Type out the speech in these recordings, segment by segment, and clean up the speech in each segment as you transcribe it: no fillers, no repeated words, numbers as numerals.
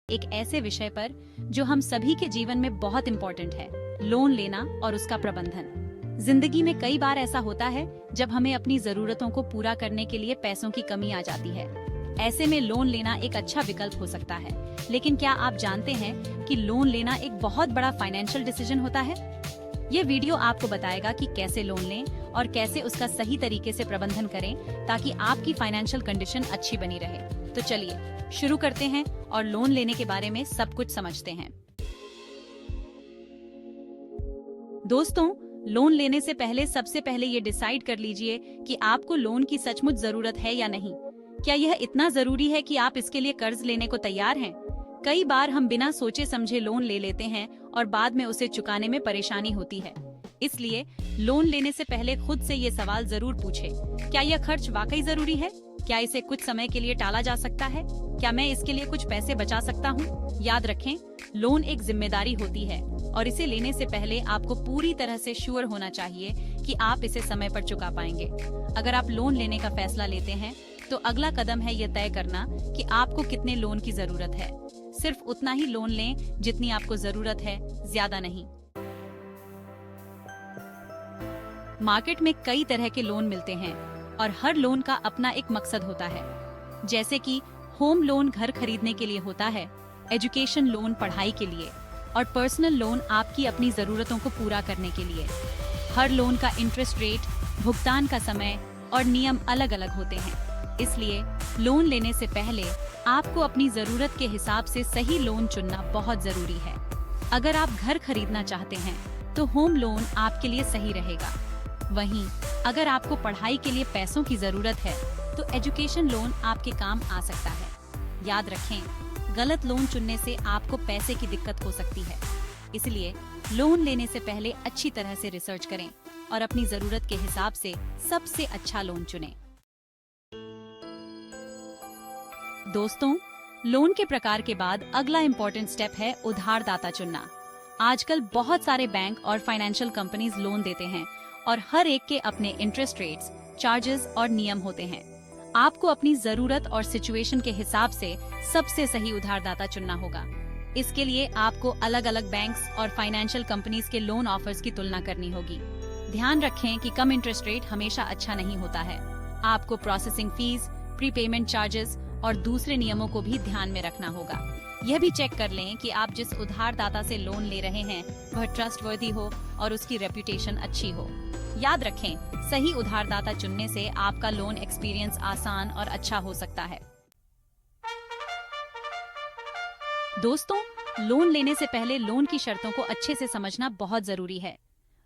एक ऐसे विषय पर जो हम सभी के जीवन में बहुत इम्पोर्टेंट है, लोन लेना और उसका प्रबंधन। जिंदगी में कई बार ऐसा होता है जब हमें अपनी जरूरतों को पूरा करने के लिए पैसों की कमी आ जाती है। ऐसे में लोन लेना एक अच्छा विकल्प हो सकता है, लेकिन क्या आप जानते हैं कि लोन लेना एक बहुत बड़ा फाइनेंशियल डिसीजन होता है? ये वीडियो आपको बताएगा कि कैसे लोन लें और कैसे उसका सही तरीके से प्रबंधन करें ताकि आपकी फाइनेंशियल कंडीशन अच्छी बनी रहे। तो चलिए शुरू करते हैं और लोन लेने के बारे में सब कुछ समझते हैं। दोस्तों, लोन लेने से पहले सबसे पहले ये डिसाइड कर लीजिए कि आपको लोन की सचमुच जरूरत है या नहीं। क्या यह इतना जरूरी है कि आप इसके लिए कर्ज लेने को तैयार हैं? कई बार हम बिना सोचे समझे लोन ले लेते हैं और बाद में उसे चुकाने में परेशानी होती है। इसलिए लोन लेने से पहले खुद से ये सवाल जरूर पूछें, क्या यह खर्च वाकई जरूरी है? क्या इसे कुछ समय के लिए टाला जा सकता है? क्या मैं इसके लिए कुछ पैसे बचा सकता हूँ? याद रखें, लोन एक जिम्मेदारी होती है और इसे लेने से पहले आपको पूरी तरह से श्योर होना चाहिए कि आप इसे समय पर चुका पाएंगे। अगर आप लोन लेने का फैसला लेते हैं तो अगला कदम है यह तय करना कि आपको कितने लोन की जरूरत है। सिर्फ उतना ही लोन लें जितनी आपको जरूरत है, ज्यादा नहीं। मार्केट में कई तरह के लोन मिलते हैं और हर लोन का अपना एक मकसद होता है। जैसे कि होम लोन घर खरीदने के लिए होता है, एजुकेशन लोन पढ़ाई के लिए और पर्सनल लोन आपकी अपनी जरूरतों को पूरा करने के लिए। हर लोन का इंटरेस्ट रेट, भुगतान का समय और नियम अलग अलग होते हैं। इसलिए लोन लेने से पहले आपको अपनी जरूरत के हिसाब से सही लोन चुनना बहुत जरूरी है। अगर आप घर खरीदना चाहते हैं तो होम लोन आपके लिए सही रहेगा। वहीं अगर आपको पढ़ाई के लिए पैसों की जरूरत है तो एजुकेशन लोन आपके काम आ सकता है। याद रखें, गलत लोन चुनने से आपको पैसे की दिक्कत हो सकती है। इसलिए लोन लेने से पहले अच्छी तरह से रिसर्च करें और अपनी जरूरत के हिसाब से सबसे अच्छा लोन चुनें। दोस्तों, लोन के प्रकार के बाद अगला इम्पोर्टेंट स्टेप है उधारदाता चुनना। आजकल बहुत सारे बैंक और फाइनेंशियल कंपनीज लोन देते हैं और हर एक के अपने इंटरेस्ट रेट्स, चार्जेस और नियम होते हैं। आपको अपनी जरूरत और सिचुएशन के हिसाब से सबसे सही उधारदाता चुनना होगा। इसके लिए आपको अलग अलग बैंक्स और फाइनेंशियल कंपनीज के लोन ऑफर्स की तुलना करनी होगी। ध्यान रखें कि कम इंटरेस्ट रेट हमेशा अच्छा नहीं होता है। आपको प्रोसेसिंग फीस, प्रीपेमेंट चार्जेस और दूसरे नियमों को भी ध्यान में रखना होगा। यह भी चेक कर लें कि आप जिस उधारदाता से लोन ले रहे हैं वह ट्रस्टवर्दी हो और उसकी रेपुटेशन अच्छी हो। याद रखें, सही उधारदाता चुनने से आपका लोन एक्सपीरियंस आसान और अच्छा हो सकता है। दोस्तों, लोन लेने से पहले लोन की शर्तों को अच्छे से समझना बहुत जरूरी है।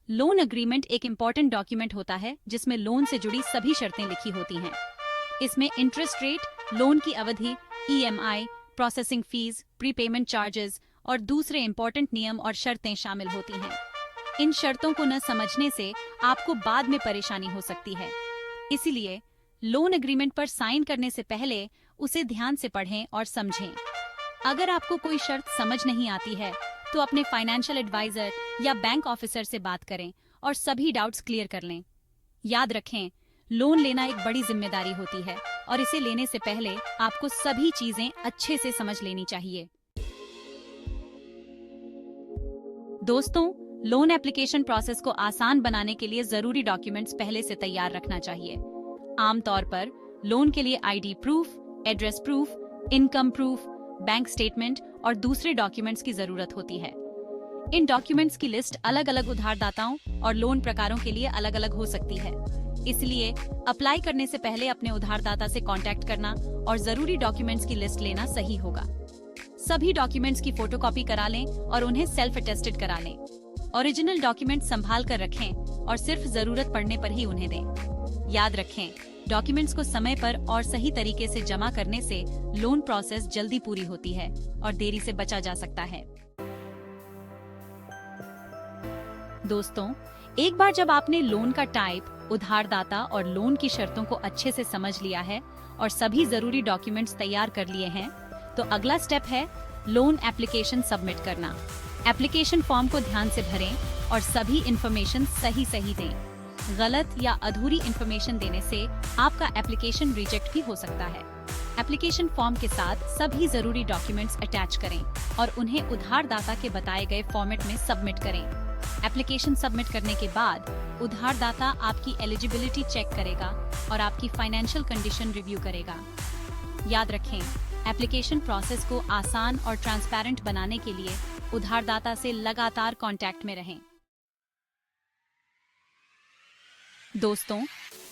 लोन एग्रीमेंट एक इम्पोर्टेंट डॉक्यूमेंट होता है जिसमें लोन से जुड़ी सभी शर्तें लिखी होती हैं। इसमें इंटरेस्ट रेट, लोन की अवधि, EMI, processing fees, prepayment charges और दूसरे इम्पोर्टेंट नियम और शर्तें शामिल होती हैं। इन शर्तों को न समझने से आपको बाद में परेशानी हो सकती है। इसीलिए लोन एग्रीमेंट पर साइन करने से पहले उसे ध्यान से पढ़ें और समझें। अगर आपको कोई शर्त समझ नहीं आती है तो अपने फाइनेंशियल एडवाइजर या बैंक ऑफिसर से बात करें और सभी डाउट्स क्लियर कर लें। याद रखें, लोन लेना एक बड़ी जिम्मेदारी होती है और इसे लेने से पहले आपको सभी चीजें अच्छे से समझ लेनी चाहिए। दोस्तों, लोन एप्लीकेशन प्रोसेस को आसान बनाने के लिए जरूरी डॉक्यूमेंट्स पहले से तैयार रखना चाहिए। आमतौर पर लोन के लिए ID proof, address proof, income proof, bank statement और दूसरे डॉक्यूमेंट्स की जरूरत होती है। इन डॉक्यूमेंट्स की लिस्ट अलग अलग उधारदाताओं और लोन प्रकारों के लिए अलग अलग हो सकती है। इसलिए अप्लाई करने से पहले अपने उधारदाता से कांटेक्ट करना और जरूरी डॉक्यूमेंट्स की लिस्ट लेना सही होगा। सभी डॉक्यूमेंट्स की फोटोकॉपी करा लें और उन्हें सेल्फ अटेस्टेड करा लें। ओरिजिनल डॉक्यूमेंट संभाल कर रखें और सिर्फ जरूरत पड़ने पर ही उन्हें दें। याद रखें, डॉक्यूमेंट्स को समय पर और सही तरीके से जमा करने से लोन प्रोसेस जल्दी पूरी होती है और देरी से बचा जा सकता है। दोस्तों, एक बार जब आपने लोन का टाइप, उधारदाता और लोन की शर्तों को अच्छे से समझ लिया है और सभी जरूरी डॉक्यूमेंट्स तैयार कर लिए हैं, तो अगला स्टेप है लोन एप्लीकेशन सबमिट करना। एप्लीकेशन फॉर्म को ध्यान से भरें और सभी इंफॉर्मेशन सही दें। गलत या अधूरी इंफॉर्मेशन देने से आपका एप्लीकेशन रिजेक्ट भी हो सकता है। एप्लीकेशन फॉर्म के साथ सभी जरूरी डॉक्यूमेंट्स अटैच करें और उन्हें उधारदाता के बताए गए फॉर्मेट में सबमिट करें। एप्लीकेशन सबमिट करने के बाद उधारदाता आपकी एलिजिबिलिटी चेक करेगा और आपकी फाइनेंशियल कंडीशन रिव्यू करेगा। याद रखें, एप्लीकेशन प्रोसेस को आसान और ट्रांसपेरेंट बनाने के लिए उधारदाता से लगातार कांटेक्ट में रहें। दोस्तों,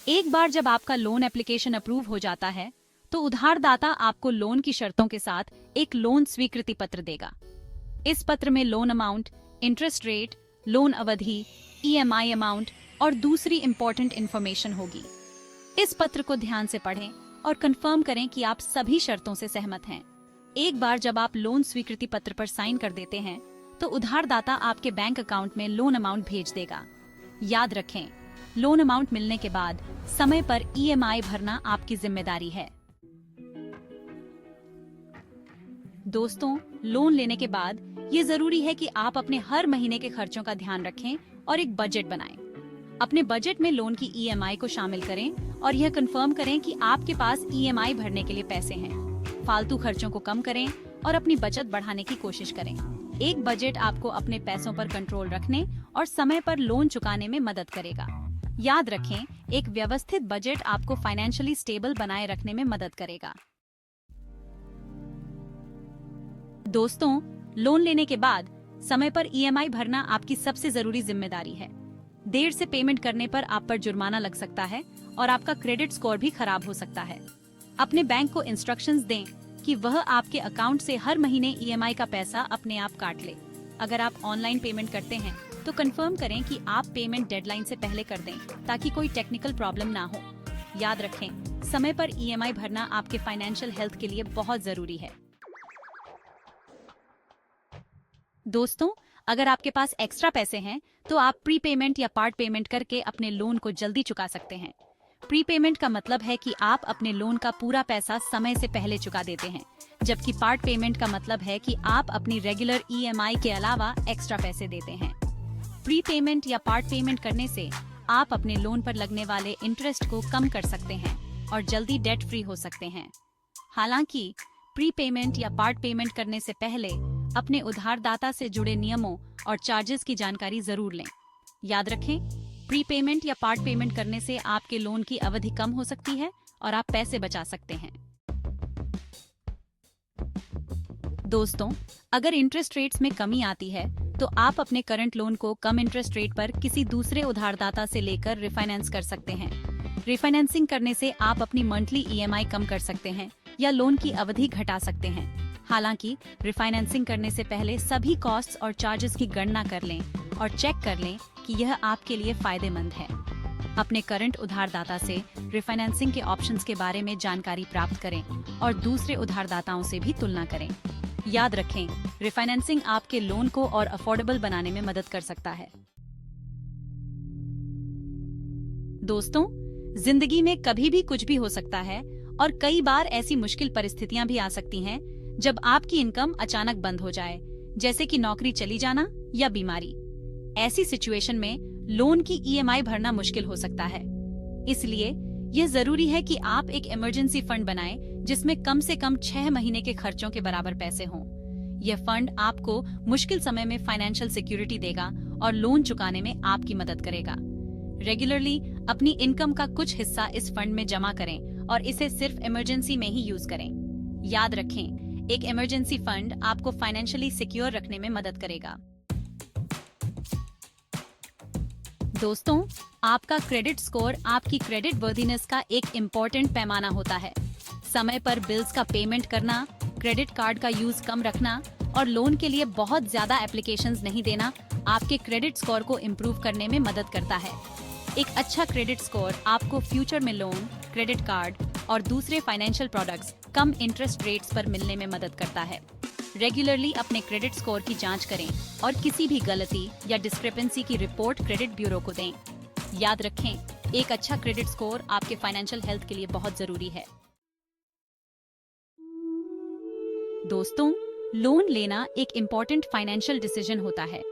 एक बार जब आपका लोन एप्लीकेशन अप्रूव हो जाता है तो उधारदाता आपको लोन की शर्तों के साथ एक लोन स्वीकृति पत्र देगा। इस पत्र में loan amount, interest rate, loan अवधि, ईएमआई अमाउंट और दूसरी इंपॉर्टेंट इंफॉर्मेशन होगी। इस पत्र को ध्यान से पढ़ें और कंफर्म करें कि आप सभी शर्तों से सहमत हैं। एक बार जब आप लोन स्वीकृति पत्र पर साइन कर देते हैं तो उधारदाता आपके बैंक अकाउंट में लोन अमाउंट भेज देगा। याद रखें, लोन अमाउंट मिलने के बाद समय पर ईएमआई भरना आपकी जिम्मेदारी है। दोस्तों, लोन लेने के बाद ये जरूरी है कि आप अपने हर महीने के खर्चों का ध्यान रखें और एक बजट बनाएं। अपने बजट में लोन की ईएमआई को शामिल करें और यह कंफर्म करें कि आपके पास ईएमआई भरने के लिए पैसे हैं। फालतू खर्चों को कम करें और अपनी बचत बढ़ाने की कोशिश करें। एक बजट आपको अपने पैसों पर कंट्रोल रखने और समय पर लोन चुकाने में मदद करेगा। याद रखें, एक व्यवस्थित बजट आपको फाइनेंशियली स्टेबल बनाए रखने में मदद करेगा। दोस्तों, लोन लेने के बाद समय पर ईएमआई भरना आपकी सबसे जरूरी जिम्मेदारी है। देर से पेमेंट करने पर आप पर जुर्माना लग सकता है और आपका क्रेडिट स्कोर भी खराब हो सकता है। अपने बैंक को इंस्ट्रक्शंस दें कि वह आपके अकाउंट से हर महीने ईएमआई का पैसा अपने आप काट ले। अगर आप ऑनलाइन पेमेंट करते हैं तो कंफर्म करें कि आप पेमेंट डेडलाइन से पहले कर दें ताकि कोई टेक्निकल प्रॉब्लम ना हो। याद रखें, समय पर ईएमआई भरना आपके फाइनेंशियल हेल्थ के लिए बहुत जरूरी है। दोस्तों, अगर आपके पास एक्स्ट्रा पैसे हैं तो आप प्री पेमेंट या पार्ट पेमेंट करके अपने लोन को जल्दी चुका सकते हैं। प्री पेमेंट का मतलब है कि आप अपने लोन का पूरा पैसा समय से पहले चुका देते हैं, जबकि पार्ट पेमेंट का मतलब है कि आप अपनी रेगुलर ईएमआई के अलावा एक्स्ट्रा पैसे देते हैं। प्री पेमेंट या पार्ट पेमेंट करने से आप अपने लोन पर लगने वाले इंटरेस्ट को कम कर सकते हैं और जल्दी डेट फ्री हो सकते हैं। हालांकि प्री पेमेंट या पार्ट पेमेंट करने से पहले अपने उधारदाता से जुड़े नियमों और चार्जेस की जानकारी जरूर लें। याद रखें, प्री पेमेंट या पार्ट पेमेंट करने से आपके लोन की अवधि कम हो सकती है और आप पैसे बचा सकते हैं। दोस्तों, अगर इंटरेस्ट रेट्स में कमी आती है तो आप अपने करंट लोन को कम इंटरेस्ट रेट पर किसी दूसरे उधारदाता से लेकर रिफाइनेंस कर सकते हैं। रिफाइनेंसिंग करने से आप अपनी मंथली ईएमआई कम कर सकते हैं या लोन की अवधि घटा सकते हैं। हालांकि रिफाइनेंसिंग करने से पहले सभी कॉस्ट्स और चार्जेस की गणना कर लें और चेक कर लें कि यह आपके लिए फायदेमंद है। अपने करंट उधारदाता से रिफाइनेंसिंग के ऑप्शंस के बारे में जानकारी प्राप्त करें और दूसरे उधारदाताओं से भी तुलना करें। याद रखें, रिफाइनेंसिंग आपके लोन को और अफोर्डेबल बनाने में मदद कर सकता है। दोस्तों, जिंदगी में कभी भी कुछ भी हो सकता है और कई बार ऐसी मुश्किल परिस्थितियां भी आ सकती हैं जब आपकी इनकम अचानक बंद हो जाए, जैसे कि नौकरी चली जाना या बीमारी। ऐसी सिचुएशन में लोन की ईएमआई भरना मुश्किल हो सकता है। इसलिए यह जरूरी है कि आप एक इमरजेंसी फंड बनाएं जिसमें कम से कम 6 महीने के खर्चों के बराबर पैसे हों। यह फंड आपको मुश्किल समय में फाइनेंशियल सिक्योरिटी देगा और लोन चुकाने में आपकी मदद करेगा। रेगुलरली अपनी इनकम का कुछ हिस्सा इस फंड में जमा करें और इसे सिर्फ इमरजेंसी में ही यूज करें। याद रखें, एक इमरजेंसी फंड आपको फाइनेंशियली सिक्योर रखने में मदद करेगा। दोस्तों, आपका क्रेडिट स्कोर आपकी क्रेडिट वर्दीनेस का एक इम्पोर्टेंट पैमाना होता है। समय पर बिल्स का पेमेंट करना, क्रेडिट कार्ड का यूज कम रखना और लोन के लिए बहुत ज्यादा एप्लीकेशंस नहीं देना आपके क्रेडिट स्कोर को इम्प्रूव करने में मदद करता है। एक अच्छा क्रेडिट स्कोर आपको फ्यूचर में लोन, क्रेडिट कार्ड और दूसरे फाइनेंशियल प्रोडक्ट्स कम इंटरेस्ट रेट्स पर मिलने में मदद करता है। रेगुलरली अपने क्रेडिट स्कोर की जांच करें और किसी भी गलती या डिस्क्रिपेंसी की रिपोर्ट क्रेडिट ब्यूरो को दें। याद रखें, एक अच्छा क्रेडिट स्कोर आपके फाइनेंशियल हेल्थ के लिए बहुत जरूरी है। दोस्तों, लोन लेना एक इम्पोर्टेंट फाइनेंशियल डिसीजन होता है।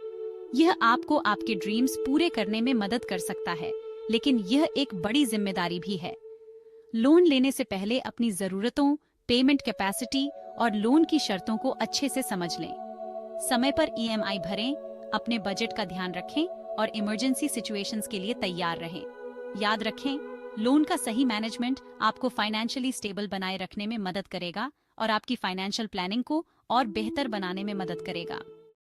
यह आपको आपके ड्रीम्स पूरे करने में मदद कर सकता है, लेकिन यह एक बड़ी जिम्मेदारी भी है। लोन लेने से पहले अपनी जरूरतों, पेमेंट कैपेसिटी और लोन की शर्तों को अच्छे से समझ लें। समय पर ईएमआई भरें, अपने बजट का ध्यान रखें और इमरजेंसी सिचुएशंस के लिए तैयार रहें। याद रखें, लोन का सही मैनेजमेंट आपको फाइनेंशियली स्टेबल बनाए रखने में मदद करेगा और आपकी फाइनेंशियल प्लानिंग को और बेहतर बनाने में मदद करेगा।